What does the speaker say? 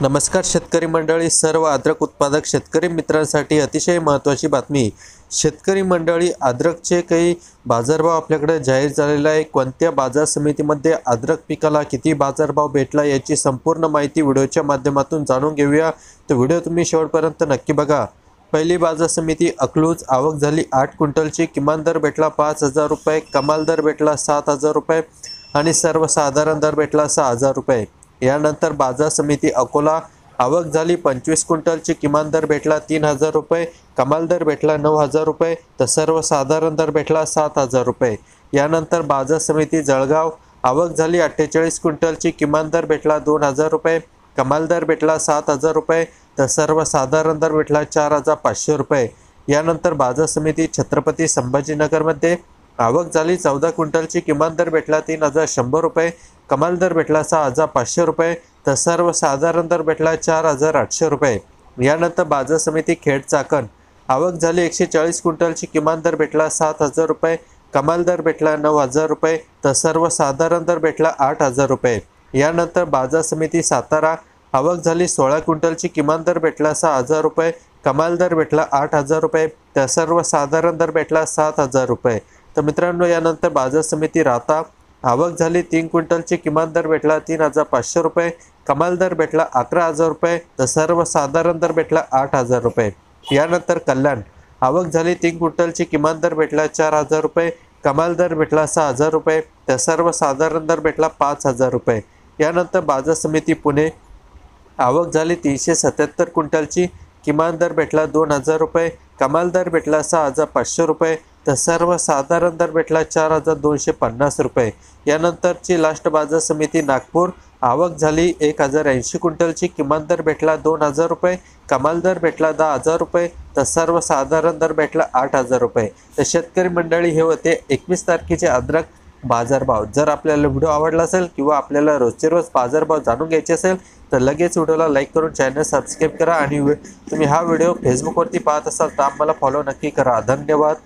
नमस्कार शेतकरी मंडळी, सर्व अद्रक उत्पादक शेतकरी मित्रांसाठी अतिशय महत्त्वाची बातमी। शेतकरी मंडळी, अद्रकचे काही बाजारभाव आपल्याकडे जाहीर झालेला आहे। कोणत्या बाजार समितीमध्ये अद्रक पिकाला किती बाजारभाव भेटला याची संपूर्ण माहिती व्हिडिओच्या माध्यमातून जाणून घेऊया। तर व्हिडिओ तुम्ही शेवटपर्यंत नक्की बघा। पहिली बाजार समिती अकलूज, आवक झाली 8 क्विंटलची। किमान दर भेटला 5,000 रुपये, कमाल दर भेटला 7,000 रुपये आणि सर्वसाधारण दर भेटला 6,000 रुपये। यानंतर बाजार समिती अकोला, आवक झाली 25 क्विंटलची। किमान दर भेटला 3,000 रुपये, कमाल दर भेटला 9,000 रुपये तर सर्वसाधारण दर भेटला 7,000 रुपये। यानंतर बाजार समिती जळगाव, आवक झाली 48 क्विंटलची। किमान दर भेटला 2,000 रुपये, कमाल दर भेटला 7,000 रुपये तर सर्वसाधारण दर भेटला 4,500 रुपये। यानंतर बाजार समिती छत्रपती संभाजीनगरमध्ये, आवक झाली 14 क्विंटलची। किमान दर भेटला 3,100 रुपये, कमाल दर भेटला 6,500 रुपये तर सर्वसाधारण दर भेटला 4,800 रुपये। यानंतर बाजार समिती खेड चाकण, आवक झाली 140 क्विंटलची। किमान दर भेटला 7,000 रुपये, कमाल दर भेटला 9,000 रुपये तर सर्वसाधारण दर भेटला 8,000 रुपये। यानंतर बाजार समिती सातारा, आवक झाली 16 क्विंटलची। किमान दर भेटला 6,000 रुपये, कमाल दर भेटला 8,000 रुपये तर सर्वसाधारण दर भेटला 7,000 रुपये। तर मित्रांनो, यानंतर बाजार समिती राहता, आवक झाली 3 क्विंटलची। किमान दर भेटला 3,500 रुपये, कमाल दर भेटला 11,000 रुपये तर सर्वसाधारण दर भेटला 8,000 रुपये। यानंतर कल्याण, आवक झाली 3 क्विंटलची। किमान दर भेटला 4,000 रुपये, कमाल दर भेटला 6,000 रुपये तर सर्वसाधारण दर भेटला 5,000 रुपये। यानंतर बाजार समिती पुणे, आवक झाली 377 क्विंटलची। किमान दर भेटला 2,000 रुपये, कमाल दर भेटला 6,500 रुपये तर सर्वसाधारण दर भेटला 4,250 रुपये। यानंतरची लास्ट बाजार समिती नागपूर, आवक झाली 1,080 क्विंटलची। किमान दर भेटला 2,000 रुपये, कमाल दर भेटला 10,000 रुपये तर सर्वसाधारण दर भेटला 8,000 रुपये। तर शेतकरी मंडळी, हे होते 21 तारखेचे अद्रक बाजारभाव। जर आपल्याला व्हिडिओ आवडला असेल किंवा आपल्याला रोजचे रोज बाजारभाव जाणून घ्यायचे असेल तर लगेच व्हिडिओला लाईक करून चॅनल सबस्क्राईब करा आणि तुम्ही हा व्हिडिओ फेसबुकवरती पाहत असाल तर आम्हाला फॉलो नक्की करा। धन्यवाद।